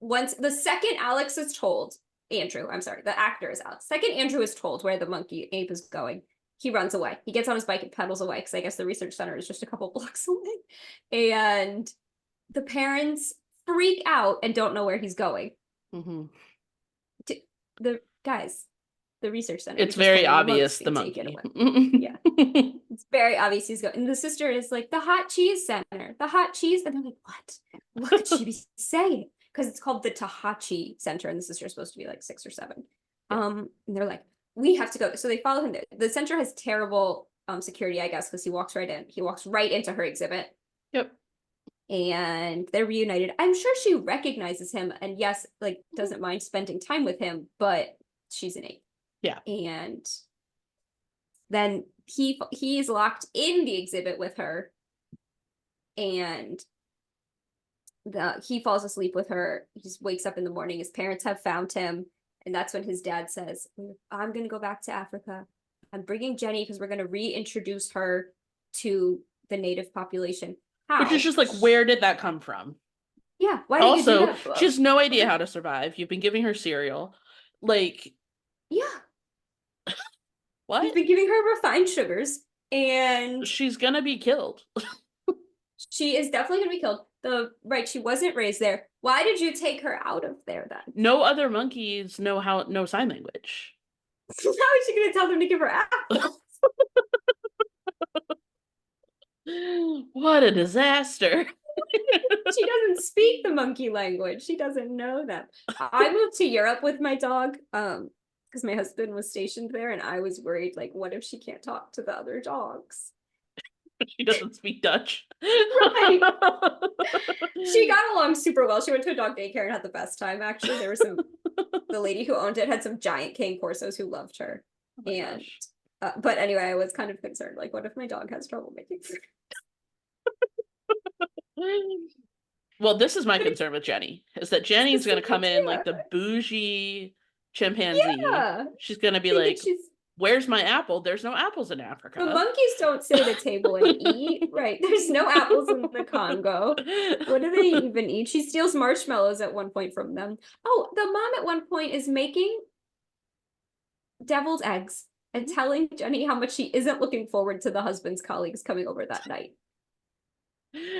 Once the second Alex is told, Andrew, I'm sorry, the actor is Alex. Second Andrew is told where the monkey ape is going, he runs away. He gets on his bike and pedals away because I guess the research center is just a couple blocks away. And the parents freak out and don't know where he's going. Mm-hmm. The guys, the research center. It's very obvious the monkey. Yeah. It's very obvious he's going. And the sister is like, the hot cheese center, the hot cheese. And I'm like, what? What could she be saying? Because it's called the Tahachi Center, and the sister is supposed to be like 6 or 7. Yeah. And they're like, we have to go. So they follow him there. The center has terrible security, I guess, because he walks right in. He walks right into her exhibit. Yep. And they're reunited. I'm sure she recognizes him, and yes, like doesn't mind spending time with him, but she's an ape. Yeah. And then he's locked in the exhibit with her, and he falls asleep with her. He just wakes up in the morning. His parents have found him, and that's when his dad says, I'm gonna go back to Africa. I'm bringing Jenny because we're gonna reintroduce her to the native population. How? Which is just like, where did that come from? Yeah, why did you do that? She has no idea how to survive. You've been giving her cereal. Like, yeah. What? You've been giving her refined sugars, and she's gonna be killed. She is definitely gonna be killed. She wasn't raised there. Why did you take her out of there then? No other monkeys know sign language. How is she gonna tell them to give her apples? What a disaster. She doesn't speak the monkey language. She doesn't know them. I moved to Europe with my dog, because my husband was stationed there, and I was worried, like, what if she can't talk to the other dogs? She doesn't speak Dutch. Right. She got along super well. She went to a dog daycare and had the best time, actually. There was the lady who owned it had some giant cane corsos who loved her. Oh and but anyway, I was kind of concerned, like, what if my dog has trouble making food? Well, this is my concern with Jenny, is that Jenny's going to come in like the bougie chimpanzee. Yeah. She's going to be like, where's my apple? There's no apples in Africa. The monkeys don't sit at a table and eat. Right. There's no apples in the Congo. What do they even eat? She steals marshmallows at one point from them. Oh, the mom at one point is making deviled eggs and telling Jenny how much she isn't looking forward to the husband's colleagues coming over that night.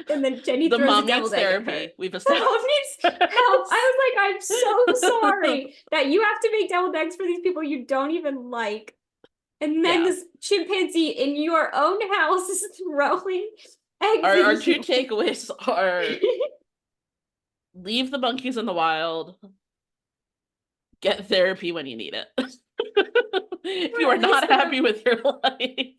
And then Jenny the throws mom a deviled needs egg therapy. at her. We've established. The mom needs help. I was like, I'm so sorry that you have to make deviled eggs for these people you don't even like. And then this chimpanzee in your own house is throwing eggs. Our 2 takeaways are leave the monkeys in the wild, get therapy when you need it. If you are not happy with your life.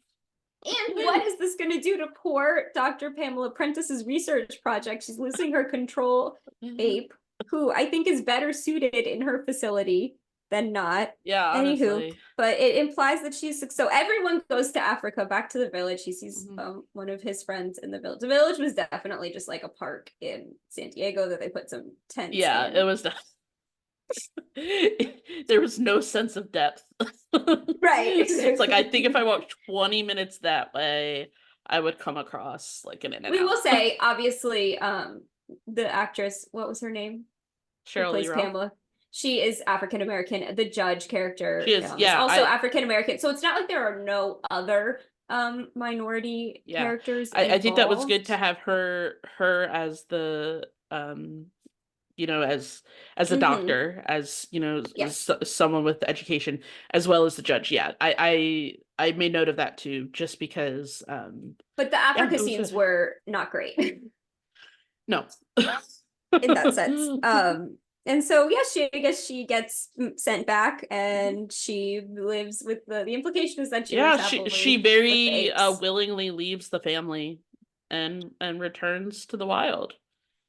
And what is this going to do to poor Dr. Pamela Prentice's research project? She's losing her control ape, who I think is better suited in her facility than not. Yeah, honestly. But it implies that so everyone goes to Africa, back to the village. He sees one of his friends in the village. The village was definitely just like a park in San Diego that they put some tents in. It was there was no sense of depth. Right. It's like, I think if I walked 20 minutes that way, I would come across like an In-N-Out. We will say, obviously, the actress, what was her name? Cheryl Lee Roth. Pamela. She is African American. The judge character is also African American. So it's not like there are no other minority characters. I think that was good to have her as the as a doctor, as someone with education, as well as the judge. I made note of that too, just because but the Africa scenes were not great. No. In that sense. And so I guess she gets sent back, and she lives with the implication is that she very willingly leaves the family and returns to the wild.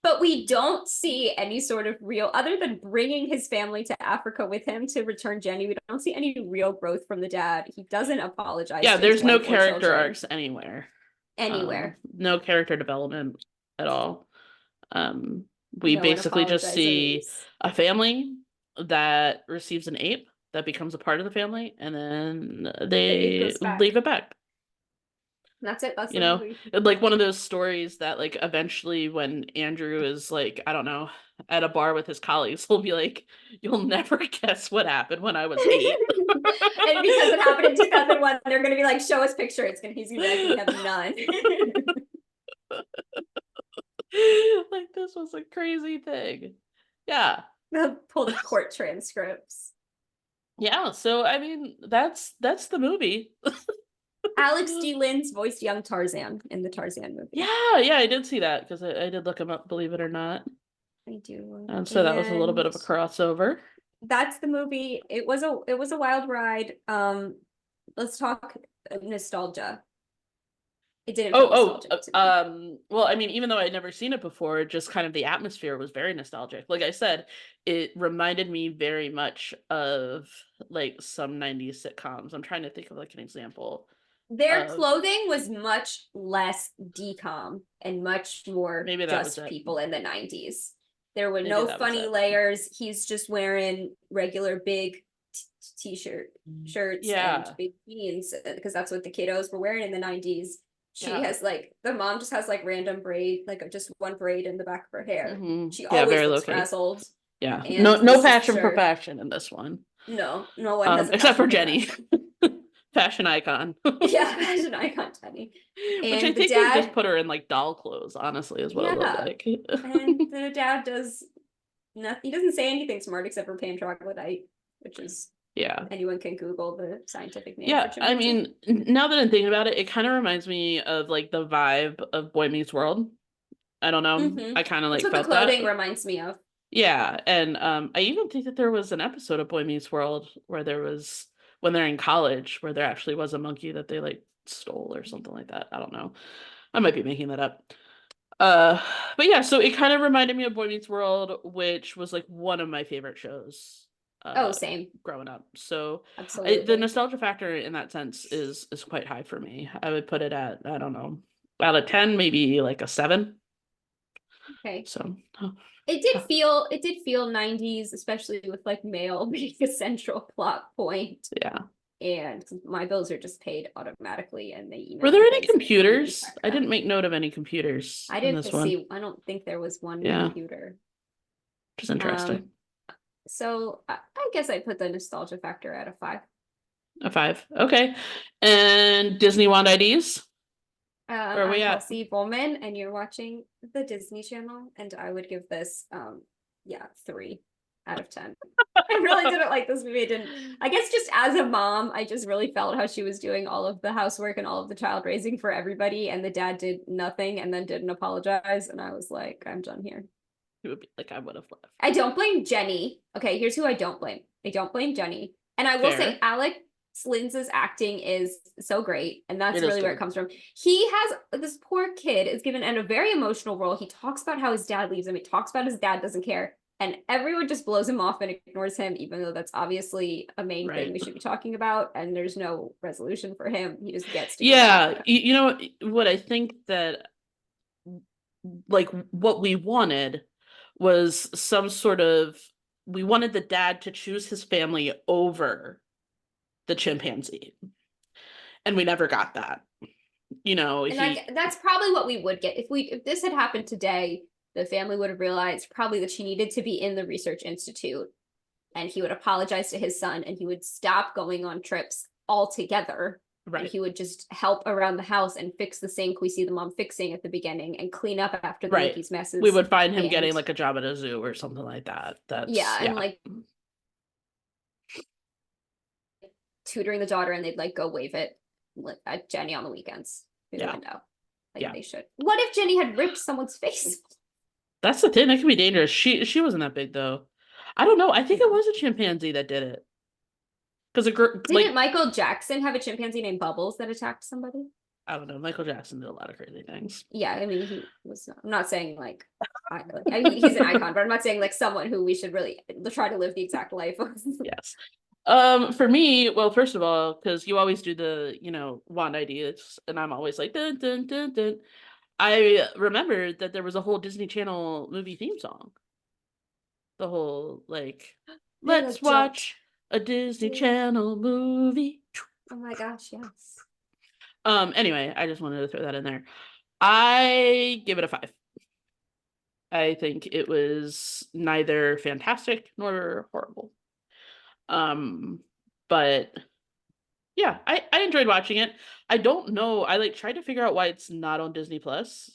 But we don't see any sort of real, other than bringing his family to Africa with him to return Jenny, we don't see any real growth from the dad. He doesn't apologize Yeah, to his there's no wife or character children arcs anywhere. anywhere. No character development at all. We No one basically just see apologizes. a family that receives an ape that becomes a part of the family, and then The ape they goes leave back. it back. That's it. That's You the know, movie. like one of those stories that like eventually when Andrew is like, I don't know, at a bar with his colleagues, he'll be like, "You'll never guess what happened when I was 8." And because it happened in 2001, they're gonna be like, show us picture. He's gonna be like, we have none. Like this was a crazy thing. Yeah. They'll pull the court transcripts. Yeah, so I mean that's the movie. Alex D. Linz voiced young Tarzan in the Tarzan movie. Yeah, I did see that because I did look him up, believe it or not. I do. And so that was a little bit And of a crossover. that's the movie. It was a wild ride. Let's talk nostalgia. It didn't feel nostalgic to me. Well, I mean, even though I'd never seen it before, just kind of the atmosphere was very nostalgic. Like I said, it reminded me very much of like some 90s sitcoms. I'm trying to think of like an example Their of clothing was much less decom and much more maybe that was just it. people in the 90s. There were Maybe no that was funny it. layers. He's just wearing regular big t-shirt shirts Yeah. and big jeans because that's what the kiddos were wearing in the 90s. She Yeah. has like the mom just has like random braid, like just one braid in the back of her hair. She Yeah, always very looks low-key. frazzled. Yeah. And No the passion for sister, fashion in this one. no one has a Except for passion for Jenny. fashion. Fashion icon. Yeah, fashion icon Jenny. Which I And the think they just dad, put her in like doll clothes, honestly, is what it looked yeah. like. And the dad does nothing. He doesn't say anything smart except for pan troglodyte, which is Yeah. anyone can Google the scientific name for Yeah, I chimpanzee. mean, now that I'm thinking about it, it kind of reminds me of like the vibe of Boy Meets World. I don't know. Mm-hmm. I kind of That's like what the felt that. clothing reminds me of. Yeah, and I even think that there was an episode of Boy Meets World where there was when they're in college where there actually was a monkey that they like stole or something like that. I don't know. I might be making that up. Uh, but yeah, so it kind of reminded me of Boy Meets World, which was like one of my favorite shows Oh, same. growing up. So the Absolutely. nostalgia factor in that sense is quite high for me. I would put it at, I don't know, out of 10, maybe like a 7. Okay. So It did feel 90s, especially with like mail being a central plot point. yeah. And my bills are just paid automatically and they Were email there me any things and I don't computers? check I didn't them. make note of any computers I in didn't this one. see, I don't think there was one Yeah, computer. which is interesting. So I guess I put the nostalgia factor at a 5. A 5. Okay. And Disney Wand IDs? Where are I'm we at? Kelsey Bowman and you're watching the Disney Channel and I would give this 3 out of 10. I really didn't like this movie. I guess just as a mom, I just really felt how she was doing all of the housework and all of the child raising for everybody and the dad did nothing and then didn't apologize and I was like, I'm done here. It would be like I would have left. I don't blame Jenny. Okay, here's who I don't blame. I don't blame Jenny. And I will say Fair. Alex Linz's acting is so great. And that's It is really where it good. comes from. He has this poor kid is given in a very emotional role. He talks about how his dad leaves him. He talks about his dad doesn't care. And everyone just blows him off and ignores him, even though that's obviously a main thing Right. we should be talking about. And there's no resolution for him. He just gets to go to Yeah, Africa. you know what I think that like what we wanted was some sort of we wanted the dad to choose his family over the chimpanzee. And we never got that. You know, And that's probably what we would get if this had happened today. The family would have realized probably that she needed to be in the research institute, and he would apologize to his son, and he would stop going on trips altogether. right. And he would just help around the house and fix the sink we see the mom fixing at the beginning, and clean up after the Right. monkeys' messes. We would find him and, getting like a job at a zoo or something like that. and like tutoring the daughter, and they'd like go wave it at Jenny on the weekends through the window. Like they should. What if Jenny had ripped someone's face? That's the thing. That could be dangerous. She wasn't that big though. I don't know. I think it was a chimpanzee that did it. Because Didn't Michael Jackson have a chimpanzee named Bubbles that attacked somebody? I don't know. Michael Jackson did a lot of crazy things. Yeah, I mean, he was not, I'm not saying like, I mean, he's an icon, but I'm not saying like someone who we should really try to live the exact life of. Yes. For me, well, first of all, because you always do the, wand ideas, and I'm always like, dun, dun, dun, dun. I remembered that there was a whole Disney Channel movie theme song. The whole, like, They let's like jumped. watch a Disney Channel movie. Oh my gosh, yes. Anyway, I just wanted to throw that in there. I give it a 5. I think it was neither fantastic nor horrible. But yeah, I enjoyed watching it. I don't know. I like tried to figure out why it's not on Disney Plus.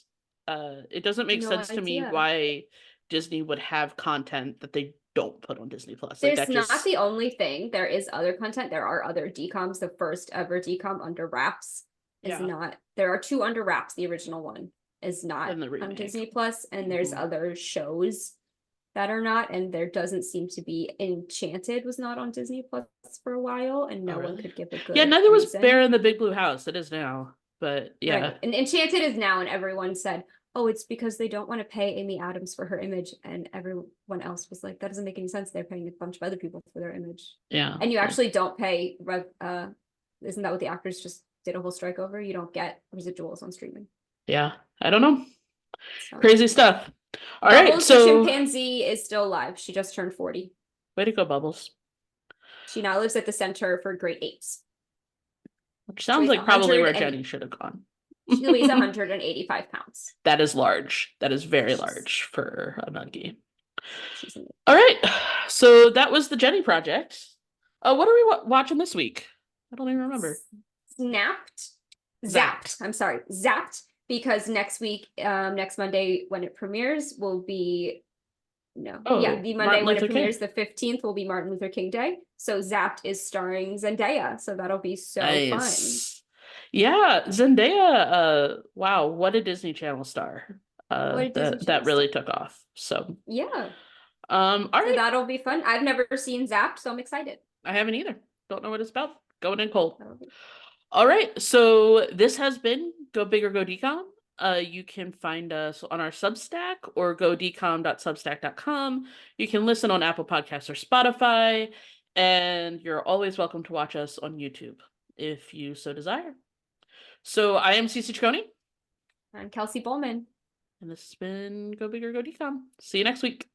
It doesn't make No sense to me idea. why Disney would have content that they don't put on Disney Plus. Like There's that not just the only thing. There is other content. There are other DComs. The first ever DCom Under Wraps is yeah. not. There are 2 Under Wraps. The original one is not And the on remake. Disney Plus, and there's other shows that are not. And there doesn't seem to be. Enchanted was not on Disney Plus for a while, and no one really? could give a good Yeah, neither was reason. Bear in the Big Blue House. It is now, but yeah. Right. And Enchanted is now, and everyone said, oh, it's because they don't want to pay Amy Adams for her image. And everyone else was like, that doesn't make any sense. They're paying a bunch of other people for their image. Yeah. And you actually don't pay, isn't that what the actors just did a whole strike over? You don't get residuals on streaming. Yeah. I don't know. So. Crazy stuff. All Bubbles, right. So the chimpanzee is still alive. She just turned 40. way to go, Bubbles. She now lives at the Center for Great Apes. Which sounds like probably where Jenny should have gone. She weighs 185 pounds. That is large. That is very large for a nuggie. She's amazing. All right. So that was the Jennie Project. What are we watching this week? I don't even remember. Zapped. I'm sorry. Zapped, because next week, next Monday when it premieres will be the Monday when it premieres, the 15th, will be Martin Luther King Day. So Zapped is starring Zendaya. So that'll be so fun. Yeah, Zendaya, wow, what a Disney Channel star. That really took off. So yeah. All right. So that'll be fun. I've never seen Zapped, so I'm excited. I haven't either. Don't know what it's about. Going in cold. All right. So this has been Go Big or Go Decom. You can find us on our Substack or godecom.substack.com. You can listen on Apple Podcasts or Spotify, and you're always welcome to watch us on YouTube if you so desire. So I am Cece Ciccone. I'm Kelsey Bowman. And this has been Go Big or Go Decom. See you next week.